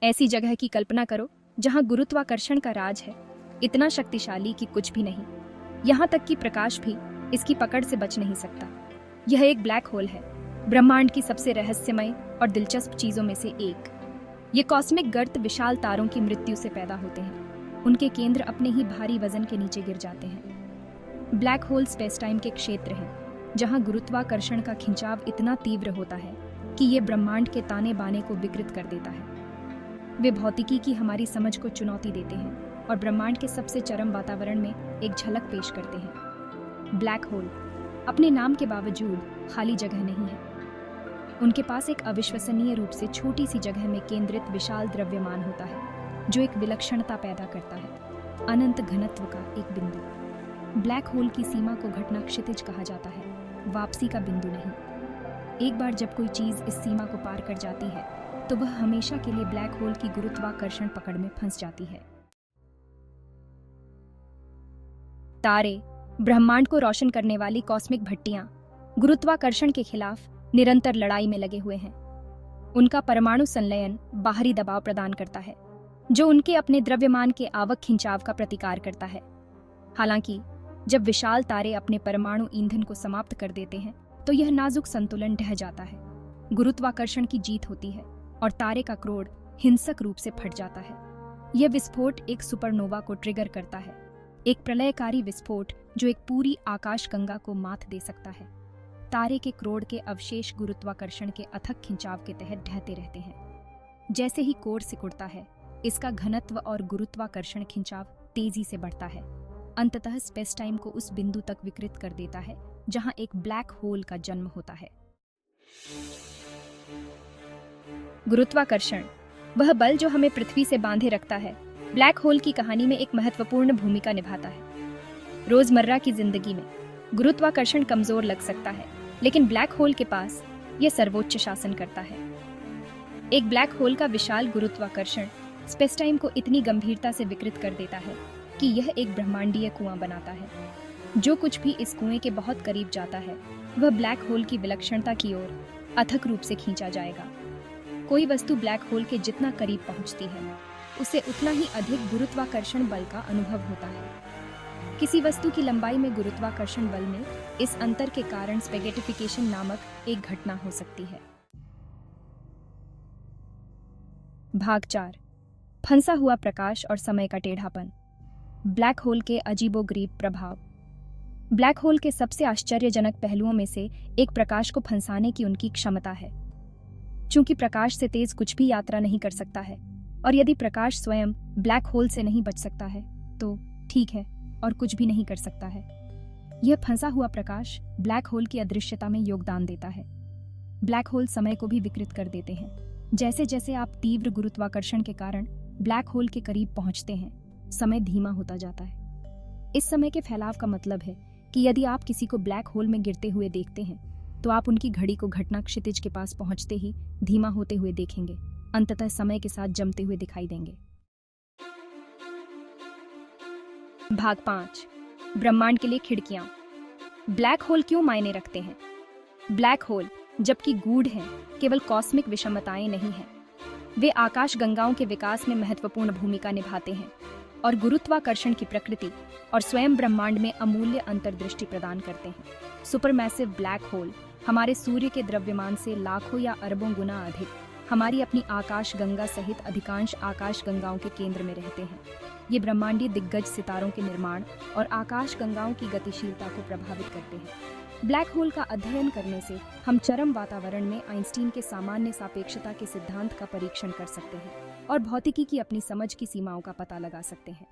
ऐसी जगह की कल्पना करो जहां गुरुत्वाकर्षण का राज है, इतना शक्तिशाली कि कुछ भी नहीं, यहाँ तक कि प्रकाश भी इसकी पकड़ से बच नहीं सकता। यह एक ब्लैक होल है, ब्रह्मांड की सबसे रहस्यमय और दिलचस्प चीजों में से एक। ये कॉस्मिक गर्त विशाल तारों की मृत्यु से पैदा होते हैं। उनके केंद्र अपने ही भारी वजन के नीचे गिर जाते हैं। ब्लैक होल स्पेस टाइम के क्षेत्र हैं जहां गुरुत्वाकर्षण का खिंचाव इतना तीव्र होता है कि ये ब्रह्मांड के ताने बाने को विकृत कर देता है। वे भौतिकी की हमारी समझ को चुनौती देते हैं और ब्रह्मांड के सबसे चरम वातावरण में एक झलक पेश करते हैं। ब्लैक होल अपने नाम के बावजूद खाली जगह नहीं है। उनके पास एक अविश्वसनीय रूप से छोटी सी जगह में केंद्रित विशाल द्रव्यमान होता है जो एक विलक्षणता पैदा करता है, अनंत घनत्व का एक बिंदु। ब्लैक होल की सीमा को घटना क्षितिज कहा जाता है, वापसी का बिंदु नहीं। एक बार जब कोई चीज इस सीमा को पार कर जाती है तो वह हमेशा के लिए ब्लैक होल की गुरुत्वाकर्षण पकड़ में फंस जाती है। तारे, ब्रह्मांड को रोशन करने वाली कॉस्मिक भट्टियां, गुरुत्वाकर्षण के खिलाफ निरंतर लड़ाई में लगे हुए हैं। उनका परमाणु संलयन बाहरी दबाव प्रदान करता है जो उनके अपने द्रव्यमान के आवक खिंचाव का प्रतिकार करता है। हालांकि जब विशाल तारे अपने परमाणु ईंधन को समाप्त कर देते हैं तो यह नाजुक संतुलन ढह जाता है। गुरुत्वाकर्षण की जीत होती है और तारे का क्रोड हिंसक रूप से फट जाता है। यह विस्फोट एक सुपरनोवा को ट्रिगर करता है, एक प्रलयकारी विस्फोट जो एक पूरी आकाशगंगा को मात दे सकता है। तारे के क्रोड के अवशेष गुरुत्वाकर्षण के अथक खिंचाव के तहत ढहते रहते हैं। जैसे ही कोर सिकुड़ता है, इसका घनत्व और गुरुत्वाकर्षण खिंचाव तेजी से बढ़ता है, अंततः स्पेस टाइम को उस बिंदु तक विकृत कर देता है जहां एक ब्लैक होल का जन्म होता है। गुरुत्वाकर्षण, वह बल जो हमें पृथ्वी से बांधे रखता है, ब्लैक होल की कहानी में एक महत्वपूर्ण भूमिका निभाता है। रोजमर्रा की जिंदगी में गुरुत्वाकर्षण कमजोर लग सकता है, लेकिन ब्लैक होल के पास यह सर्वोच्च शासन करता है। एक ब्लैक होल का विशाल गुरुत्वाकर्षण स्पेस टाइम को इतनी गंभीरता से विकृत कर देता है कि यह एक ब्रह्मांडीय कुआं बनाता है। जो कुछ भी इस कुएं के बहुत करीब जाता है वह ब्लैक होल की विलक्षणता की ओर अथक रूप से खींचा जाएगा। कोई वस्तु ब्लैक होल के जितना करीब पहुंचती है उसे उतना ही अधिक गुरुत्वाकर्षण बल का अनुभव होता है। किसी वस्तु की लंबाई में गुरुत्वाकर्षण बल में इस अंतर के कारण स्पेगेटिफिकेशन नामक एक घटना हो सकती है। भाग 4, फंसा हुआ प्रकाश और समय का टेढ़ापन। ब्लैक होल के अजीबोगरीब प्रभाव। ब्लैक होल के सबसे आश्चर्यजनक पहलुओं में से एक प्रकाश को फंसाने की उनकी क्षमता है। चूंकि प्रकाश से तेज कुछ भी यात्रा नहीं कर सकता है और यदि प्रकाश स्वयं ब्लैक होल से नहीं बच सकता है तो ठीक है, और कुछ भी नहीं कर सकता है। यह फंसा हुआ प्रकाश ब्लैक होल की अदृश्यता में योगदान देता है। ब्लैक होल समय को भी विकृत कर देते हैं। जैसे जैसे आप तीव्र गुरुत्वाकर्षण के कारण ब्लैक होल के करीब पहुंचते हैं, समय धीमा होता जाता है। इस समय के फैलाव का मतलब है कि यदि आप किसी को ब्लैक होल में गिरते हुए देखते हैं तो आप उनकी घड़ी को घटना क्षितिज के पास पहुंचते ही धीमा होते हुए देखेंगे, अंततः समय के साथ जमते हुए दिखाई देंगे। भाग 5, ब्रह्मांड के लिए खिड़कियां। ब्लैक होल क्यों मायने रखते हैं? ब्लैक होल, जबकि गूढ़ हैं, केवल कॉस्मिक विषमताएं नहीं हैं। वे आकाश गंगाओं के विकास में महत्वपूर्ण भूमिका निभाते हैं और गुरुत्वाकर्षण की प्रकृति और स्वयं ब्रह्मांड में अमूल्य अंतर्दृष्टि प्रदान करते हैं। सुपरमैसिव ब्लैक होल हमारे सूर्य के द्रव्यमान से लाखों या अरबों गुना अधिक हमारी अपनी आकाश गंगा सहित अधिकांश आकाश गंगाओं के केंद्र में रहते हैं। ये ब्रह्मांडीय दिग्गज सितारों के निर्माण और आकाश गंगाओं की गतिशीलता को प्रभावित करते हैं। ब्लैक होल का अध्ययन करने से हम चरम वातावरण में आइंस्टीन के सामान्य सापेक्षता के सिद्धांत का परीक्षण कर सकते हैं और भौतिकी की अपनी समझ की सीमाओं का पता लगा सकते हैं।